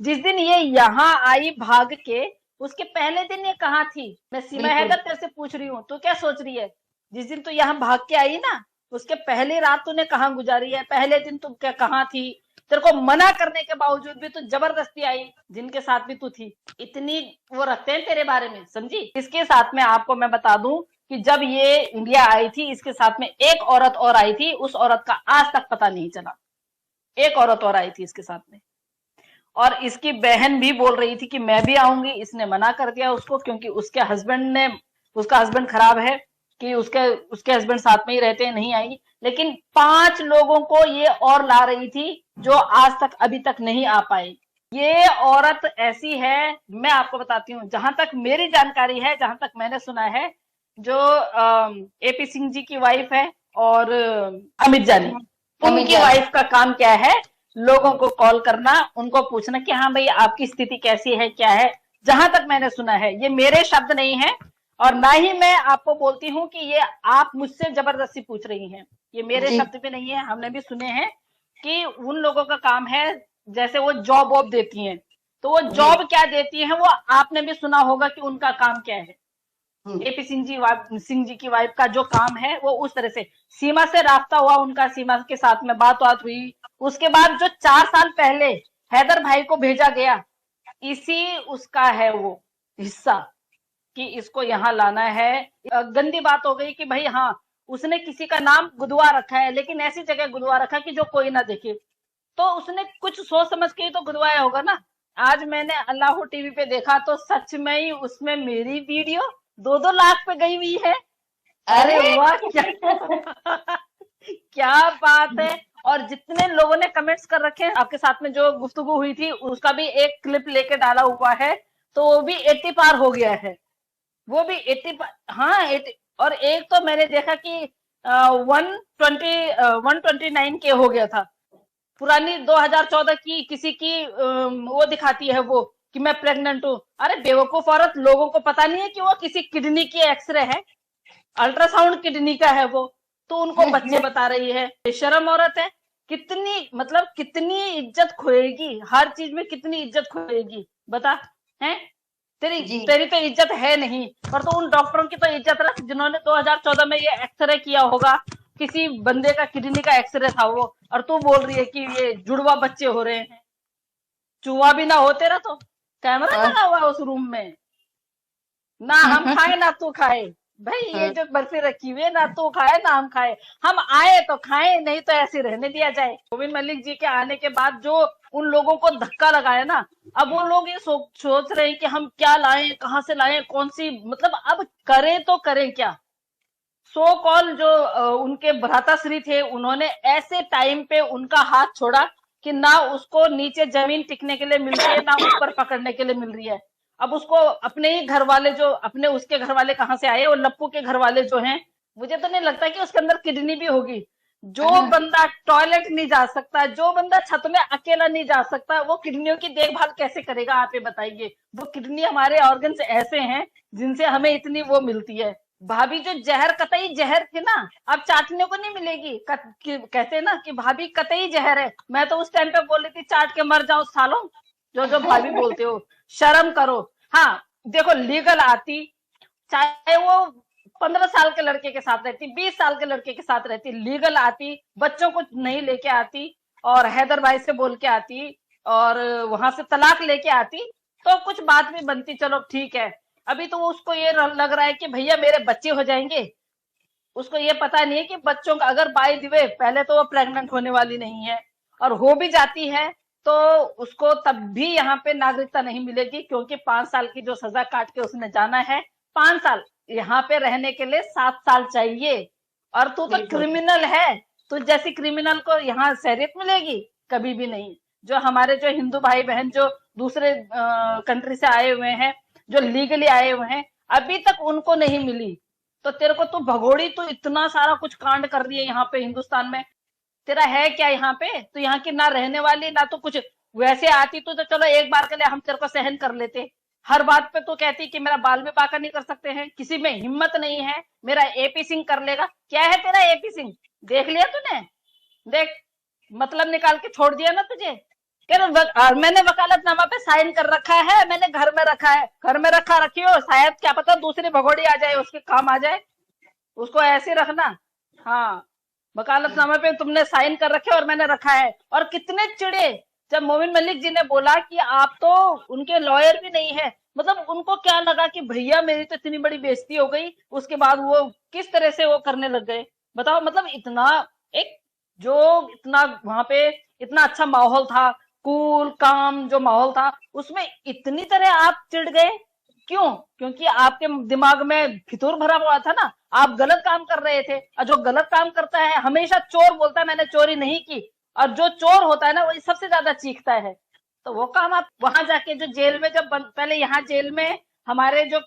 जिस दिन ये यहाँ आई भाग के, उसके पहले दिन ये कहाँ थी? मैं सीमा बिल्कुल। हैदर तेरे से पूछ रही हूँ, तू क्या सोच रही है? जिस दिन तू यहाँ भाग के आई ना, उसके पहली रात तूने कहाँ गुजारी है? पहले दिन तू क्या कहाँ थी? तेरे को मना करने के बावजूद भी तू जबरदस्ती आई, जिनके साथ भी तू थी। इतनी वो रखते हैं तेरे बारे में, समझी? इसके साथ में आपको मैं बता दूं कि जब ये इंडिया आई थी, इसके साथ में एक औरत और आई थी, उस औरत का आज तक पता नहीं चला। एक औरत और आई थी इसके साथ में, और इसकी बहन भी बोल रही थी कि मैं भी आऊंगी, इसने मना कर दिया उसको, क्योंकि उसके हस्बैंड ने, उसका हस्बैंड खराब है कि उसके उसके हस्बैंड साथ में ही रहते हैं, नहीं आएगी। लेकिन 5 लोगों को ये और ला रही थी, जो आज तक अभी तक नहीं आ पाए। ये औरत ऐसी है, मैं आपको बताती हूँ, जहां तक मेरी जानकारी है, जहां तक मैंने सुना है, जो एपी सिंह जी की वाइफ है, और अमित जानी, अमित उनकी जानी। वाइफ का काम क्या है? लोगों को कॉल करना, उनको पूछना कि हाँ भाई आपकी स्थिति कैसी है, क्या है। जहां तक मैंने सुना है, ये मेरे शब्द नहीं है, और ना ही मैं आपको बोलती हूँ कि ये आप मुझसे जबरदस्ती पूछ रही हैं। ये मेरे जी। शब्द भी नहीं है, हमने भी सुने हैं कि उन लोगों का काम है, जैसे वो जॉब वॉब देती हैं, तो वो जी। जॉब क्या देती है, वो आपने भी सुना होगा कि उनका काम क्या है। हम्म। एपी सिंह जी की वाइफ का जो काम है, वो उस तरह से सीमा से रास्ता हुआ उनका, सीमा के साथ में बात बात हुई। उसके बाद जो 4 साल पहले हैदर भाई को भेजा गया, इसी उसका है वो हिस्सा, कि इसको यहाँ लाना है। गंदी बात हो गई कि भाई हाँ, उसने किसी का नाम गुदवा रखा है, लेकिन ऐसी जगह गुदवा रखा कि जो कोई ना देखे। तो उसने कुछ सोच समझ के ही तो गुदवाया होगा ना। आज मैंने अल्लाह टीवी पे देखा, तो सच में ही उसमें मेरी वीडियो 2-2 लाख पे गई हुई है। अरे अरे। वाह, क्या क्या बात है। और जितने लोगों ने कमेंट्स कर रखे हैं, आपके साथ में जो गुफ्तगू हुई थी, उसका भी एक क्लिप लेके डाला हुआ है, तो वो भी 80 पार हो गया है। वो भी 80 पार, हाँ 80। और एक तो मैंने देखा कि 129 के हो गया था। पुरानी 2014 की किसी की वो दिखाती है वो, कि मैं प्रेग्नेंट हूँ। अरे बेवकूफ औरत, लोगों को पता नहीं है कि वो किसी किडनी की एक्सरे है, अल्ट्रासाउंड किडनी का है वो, तो उनको बच्चे बता रही है। बेशरम औरत है। कितनी, मतलब कितनी इज्जत खोएगी, हर चीज में कितनी इज्जत खोएगी, बता। है, तेरी जी। तेरी तो इज्जत है नहीं। पर तो उन डॉक्टरों की तो इज्जत रख, जिन्होंने 2014 में ये एक्सरे किया होगा, किसी बंदे का किडनी का एक्सरे था वो, और तू बोल रही है कि ये जुड़वा बच्चे हो रहे हैं। चूहा भी ना हो तेरा तो, कैमरा हाँ। लगा हुआ है उस रूम में, ना हम खाए ना तू खाए। भाई ये हाँ। जो बर्फी रखी हुई है, ना तू खाए ना हम खाए। हम आए तो खाए, नहीं तो ऐसे रहने दिया जाए। गोविंद मलिक जी के आने के बाद जो उन लोगों को धक्का लगाया ना, अब वो लोग ये सोच रहे हैं कि हम क्या लाएं, कहाँ से लाएं, कौन सी, मतलब अब करें तो करें क्या। सो कॉल जो उनके भ्राताश्री थे, उन्होंने ऐसे टाइम पे उनका हाथ छोड़ा कि ना उसको नीचे जमीन टिकने के लिए मिल रही है, ना ऊपर पकड़ने के लिए मिल रही है। अब उसको अपने ही घर वाले, जो अपने उसके घर वाले कहाँ से आए, वो लप्पू के घर वाले जो हैं, मुझे तो नहीं लगता कि उसके अंदर किडनी भी होगी। जो बंदा टॉयलेट नहीं जा सकता, जो बंदा छत में अकेला नहीं जा सकता, वो किडनियों की देखभाल कैसे करेगा, आप ये बताइए। वो किडनी, हमारे ऑर्गन्स ऐसे हैं जिनसे हमें इतनी वो मिलती है। भाभी जो जहर, कतई जहर थी ना, अब चाटने को नहीं मिलेगी। कहते हैं ना कि भाभी कतई जहर है। मैं तो उस टाइम पे बोल रही थी, चाट के मर जाओ सालों, जो जो भाभी बोलते हो, शर्म करो। हाँ, देखो लीगल आती, चाहे वो 15 साल के लड़के के साथ रहती, 20 साल के लड़के के साथ रहती, लीगल आती, बच्चों को नहीं लेके आती, और हैदर भाई से बोल के आती, और वहां से तलाक लेके आती, तो कुछ बात भी बनती, चलो ठीक है। अभी तो उसको ये लग रहा है कि भैया मेरे बच्चे हो जाएंगे। उसको ये पता नहीं है कि बच्चों का, अगर बाय द वे पहले तो वो प्रेग्नेंट होने वाली नहीं है, और हो भी जाती है, तो उसको तब भी यहाँ पे नागरिकता नहीं मिलेगी, क्योंकि 5 साल की जो सजा काट के उसने जाना है, 5 साल, यहाँ पे रहने के लिए 7 साल चाहिए। और तू तो बिल्कुल। क्रिमिनल है, तू जैसी क्रिमिनल को यहाँ शहरियत मिलेगी? कभी भी नहीं। जो हमारे जो हिंदू भाई बहन जो दूसरे कंट्री से आए हुए हैं, जो लीगली आए हुए हैं, अभी तक उनको नहीं मिली। तो तेरे को, तू भगोड़ी, तू इतना सारा कुछ कांड कर रही है यहाँ पे हिंदुस्तान में। तेरा है क्या यहाँ पे? तो यहाँ की ना रहने वाली, ना तो कुछ। वैसे आती तो चलो एक बार के लिए हम तेरे को सहन कर लेते। हर बात पे तो कहती कि मेरा बाल भी बांका नहीं कर सकते हैं, किसी में हिम्मत नहीं है, मेरा एपी सिंह कर लेगा। क्या है तेरा एपी सिंह? देख लिया तूने? देख, मतलब निकाल के छोड़ दिया ना तुझे। कह रहे मैंने वकालतनामा पे साइन कर रखा है, मैंने घर में रखा है। घर में रखियो, शायद क्या पता दूसरी भगोड़ी आ जाए, उसके काम आ जाए, उसको ऐसे रखना। हाँ, वकालतनामे पे तुमने साइन कर रखे और मैंने रखा है। और कितने चिढ़े जब मोमिन मलिक जी ने बोला कि आप तो उनके लॉयर भी नहीं है। मतलब उनको क्या लगा कि भैया मेरी तो इतनी बड़ी बेइज्जती हो गई, उसके बाद वो किस तरह से वो करने लग गए। बताओ, मतलब इतना एक जो इतना वहां पे इतना अच्छा माहौल था, कूल काम जो माहौल था, उसमें इतनी तरह आप चिढ़ गए क्यों? क्योंकि आपके दिमाग में फितूर भरा हुआ था ना, आप गलत काम कर रहे थे। और जो गलत काम करता है हमेशा चोर बोलता है मैंने चोरी नहीं की, और जो चोर होता है ना वही सबसे ज्यादा चीखता है। तो वो काम आप वहां जाके जो जेल में जब पहले यहाँ जेल में हमारे जो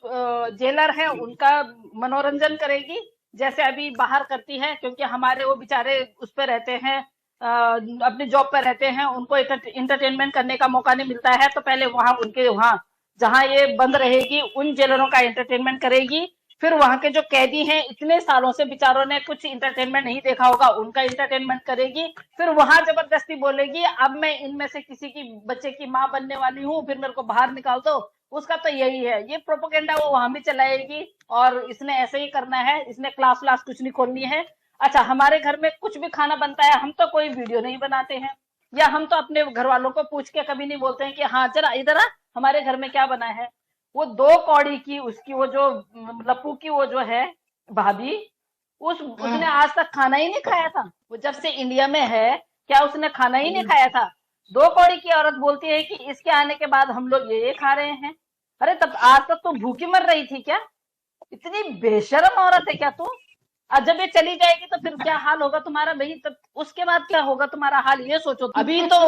जेलर हैं उनका मनोरंजन करेगी, जैसे अभी बाहर करती है, क्योंकि हमारे वो बेचारे उस पे रहते हैं, अपनी जॉब पे रहते हैं, उनको इंटरटेनमेंट करने का मौका नहीं मिलता है। तो पहले वहां उनके वहां जहां ये बंद रहेगी उन जेलरों का एंटरटेनमेंट करेगी। फिर वहां के जो कैदी हैं, इतने सालों से बेचारों ने कुछ इंटरटेनमेंट नहीं देखा होगा, उनका इंटरटेनमेंट करेगी। फिर वहां जबरदस्ती बोलेगी अब मैं इनमें से किसी की बच्चे की माँ बनने वाली हूँ, फिर मेरे को बाहर निकाल दो। उसका तो यही है, ये प्रोपोगेंडा वो वहां भी चलाएगी। और इसने ऐसे ही करना है, इसने क्लास व्लास कुछ नहीं खोलनी है। अच्छा, हमारे घर में कुछ भी खाना बनता है, हम तो कोई वीडियो नहीं बनाते हैं, या हम तो अपने घर वालों को पूछ के कभी नहीं बोलते हैं कि हाँ जरा इधर आ, हमारे घर में क्या बना है। वो 2 कौड़ी की उसकी वो जो लप्पू की वो जो है भाभी, उसने आज तक खाना ही नहीं खाया था। वो जब से इंडिया में है, क्या उसने खाना ही नहीं खाया था? 2 कौड़ी की औरत बोलती है कि इसके आने के बाद हम लोग ये खा रहे हैं। अरे तब आज तक तो भूखी मर रही थी क्या? इतनी बेशर्म औरत है क्या तू? और जब ये चली जाएगी तो फिर क्या हाल होगा तुम्हारा भाई? तब उसके बाद क्या होगा तुम्हारा हाल, ये सोचो। अभी तो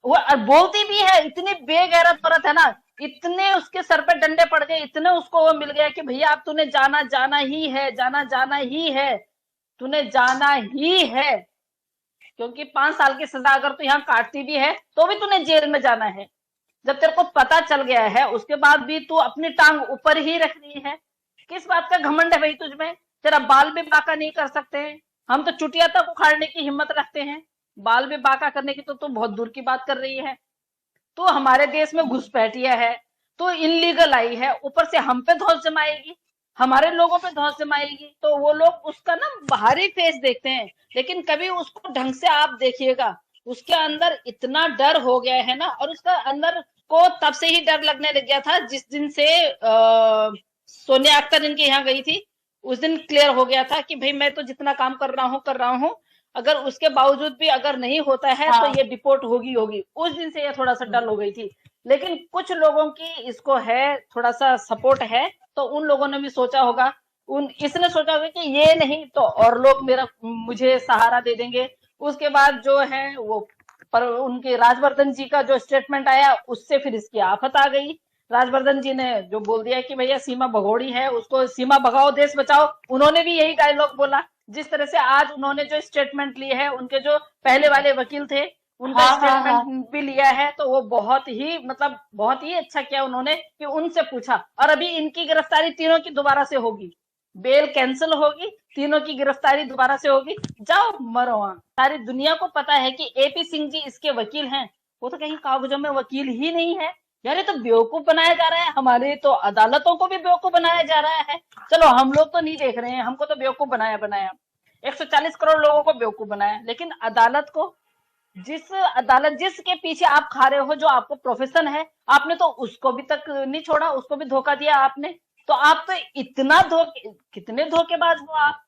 वो बोलती भी है, इतनी बेगैरत औरत है ना, इतने उसके सर पे डंडे पड़ गए, इतने उसको वो मिल गया कि भैया अब तूने जाना जाना ही है, जाना जाना ही है, तूने जाना ही है। क्योंकि 5 साल की सजा अगर तू यहाँ काटती भी है तो भी तूने जेल में जाना है। जब तेरे को पता चल गया है उसके बाद भी तू अपनी टांग ऊपर ही रख रही है। किस बात का घमंड है भाई तुझमें? तेरा बाल भी बांका नहीं कर सकते हैं, हम तो चुटिया तक उखाड़ने की हिम्मत रखते हैं, बाल भी बांका करने की तो तू बहुत दूर की बात कर रही है। तो हमारे देश में घुसपैठिया है, तो इनलीगल आई है, ऊपर से हम पे धौंस जमाएगी, हमारे लोगों पे धौंस जमाएगी। तो वो लोग उसका ना बाहरी फेस देखते हैं, लेकिन कभी उसको ढंग से आप देखिएगा, उसके अंदर इतना डर हो गया है ना। और उसका अंदर को तब से ही डर लगने लग गया था जिस दिन से सोनिया अख्तर इनके यहाँ गई थी। उस दिन क्लियर हो गया था कि भाई मैं तो जितना काम कर रहा हूँ, अगर उसके बावजूद भी अगर नहीं होता है तो ये डिपोर्ट होगी होगी। उस दिन से ये थोड़ा सा डल हो गई थी। लेकिन कुछ लोगों की इसको है थोड़ा सा सपोर्ट है, तो उन लोगों ने भी सोचा होगा, उन इसने सोचा होगा कि ये नहीं तो और लोग मुझे सहारा दे देंगे। उसके बाद जो है वो पर उनके राजवर्धन जी का जो स्टेटमेंट आया, उससे फिर इसकी आफत आ गई। राजवर्धन जी ने जो बोल दिया कि भैया सीमा भगोड़ी है, उसको सीमा भगाओ देश बचाओ। उन्होंने भी यही डायलॉग बोला। जिस तरह से आज उन्होंने जो स्टेटमेंट लिए है, उनके जो पहले वाले वकील थे उनका स्टेटमेंट भी लिया है, तो वो बहुत ही मतलब बहुत ही अच्छा किया उन्होंने कि उनसे पूछा। और अभी इनकी गिरफ्तारी तीनों की दोबारा से होगी, बेल कैंसिल होगी, तीनों की गिरफ्तारी दोबारा से होगी। जाओ मरो वहां। सारी दुनिया को पता है कि एपी सिंह जी इसके वकील हैं, वो तो कहीं कागजों में वकील ही नहीं है। यार ये तो बेवकूफ बनाया जा रहा है, हमारे तो अदालतों को भी बेवकूफ बनाया जा रहा है। चलो हम लोग तो नहीं देख रहे हैं, हमको तो बेवकूफ बनाया बनाया 140 करोड़ लोगों को बेवकूफ बनाया, लेकिन अदालत को, जिसके पीछे आप खा रहे हो, जो आपको प्रोफेशन है, आपने तो उसको भी तक नहीं छोड़ा, उसको भी धोखा दिया आपने। तो आप तो इतना कितने धोखेबाज हो आप।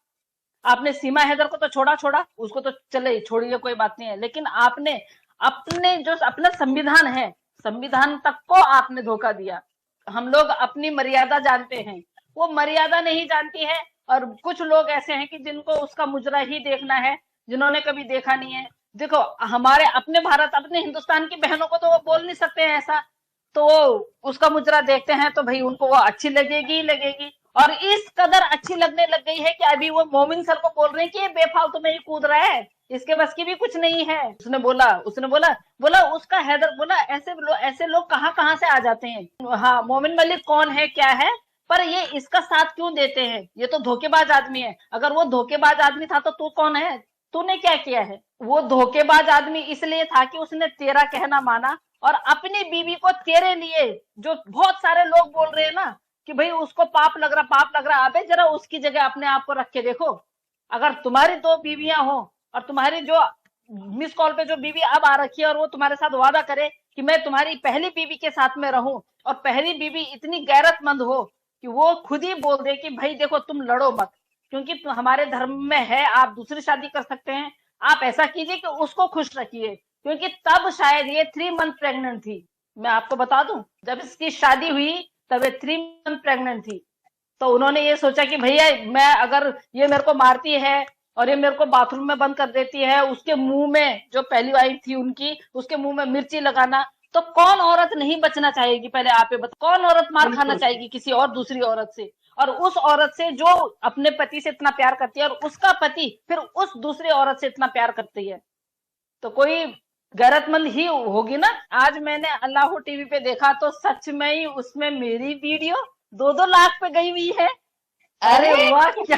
आपने सीमा हैदर को तो छोड़ा, उसको तो चले छोड़िए कोई बात नहीं है, लेकिन आपने अपने जो अपना संविधान है, संविधान तक को आपने धोखा दिया। हम लोग अपनी मर्यादा जानते हैं, वो मर्यादा नहीं जानती है। और कुछ लोग ऐसे हैं कि जिनको उसका मुजरा ही देखना है, जिन्होंने कभी देखा नहीं है। देखो हमारे अपने भारत, अपने हिंदुस्तान की बहनों को तो वो बोल नहीं सकते हैं ऐसा, तो वो उसका मुजरा देखते हैं तो भाई उनको वो अच्छी लगेगी ही लगेगी। और इस कदर अच्छी लगने लग गई है कि अभी वो मोमिन सर को बोल रहे हैं कि ये बेफालतू में ही कूद रहा है, इसके बस की भी कुछ नहीं है। उसने बोला उसका हैदर बोला ऐसे लोग कहाँ से आ जाते हैं। हाँ, मोमिन मलिक कौन है क्या है, पर ये इसका साथ क्यों देते हैं, ये तो धोखेबाज आदमी है। अगर वो धोखेबाज आदमी था तो तू कौन है? तूने क्या किया है? वो धोखेबाज आदमी इसलिए था कि उसने तेरा कहना माना और अपनी बीवी को तेरे लिए, जो बहुत सारे लोग बोल रहे हैं ना कि भाई उसको पाप लग रहा, पाप लग रहा, अबे जरा उसकी जगह अपने आप को रख के देखो। अगर तुम्हारी 2 बीवियां हो और तुम्हारी जो मिस कॉल पे जो बीवी अब आ रखी है और वो तुम्हारे साथ वादा करे कि मैं तुम्हारी पहली बीवी के साथ में रहूं, और पहली बीवी इतनी गैरतमंद हो कि वो खुद ही बोल दे कि भाई देखो तुम लड़ो मत, क्योंकि हमारे धर्म में है, आप दूसरी शादी कर सकते हैं, आप ऐसा कीजिए कि उसको खुश रखिए, क्योंकि तब शायद ये 3 मंथ प्रेग्नेंट थी। मैं आपको बता दूं, जब इसकी शादी हुई तब ये 3 मंथ प्रेग्नेंट थी। तो उन्होंने ये सोचा कि भैया मैं, अगर ये मेरे को मारती है और ये मेरे को बाथरूम में बंद कर देती है, उसके मुंह में, जो पहली वाइफ थी उनकी, उसके मुंह में मिर्ची लगाना, तो कौन औरत नहीं बचना चाहेगी? पहले आप ये बताओ, कौन औरत मार खाना चाहेगी किसी और दूसरी औरत से? और उस औरत से जो अपने पति से इतना प्यार करती है और उसका पति फिर उस दूसरी औरत से इतना प्यार करती है, तो कोई गैरतमंद ही होगी ना। आज मैंने अल्लाह टीवी पे देखा तो सच में ही उसमें मेरी वीडियो 2-2 लाख पे गई हुई है। अरे वाह, क्या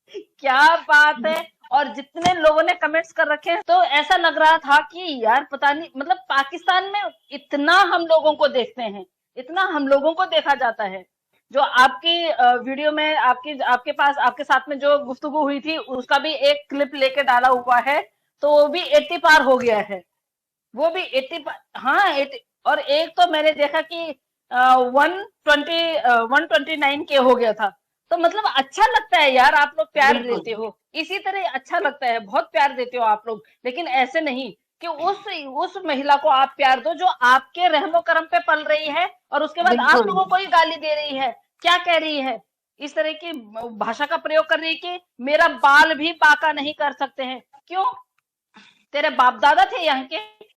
क्या बात है। और जितने लोगों ने कमेंट्स कर रखे हैं, तो ऐसा लग रहा था कि यार पता नहीं, मतलब पाकिस्तान में इतना हम लोगों को देखते हैं, इतना हम लोगों को देखा जाता है। जो आपकी वीडियो में आपके पास आपके साथ में जो गुफ्तगू हुई थी, उसका भी एक क्लिप लेके डाला हुआ है, तो वो भी 80 पार हो गया है। वो भी 80 पार, हाँ 80। और एक तो मैंने देखा कि 129 के हो गया था। तो मतलब अच्छा लगता है यार, आप लोग प्यार देते हो, इसी तरह अच्छा लगता है, बहुत प्यार देते हो आप लोग। लेकिन ऐसे नहीं कि उस महिला को आप प्यार दो जो आपके रहमो करम पे पल रही है, और उसके बाद आप लोगों को ही गाली दे रही है। क्या कह रही है? इस तरह की भाषा का प्रयोग कर रही है कि मेरा बाल भी पाका नहीं कर सकते हैं। क्यों? तेरे बाप दादा थे यहाँ के?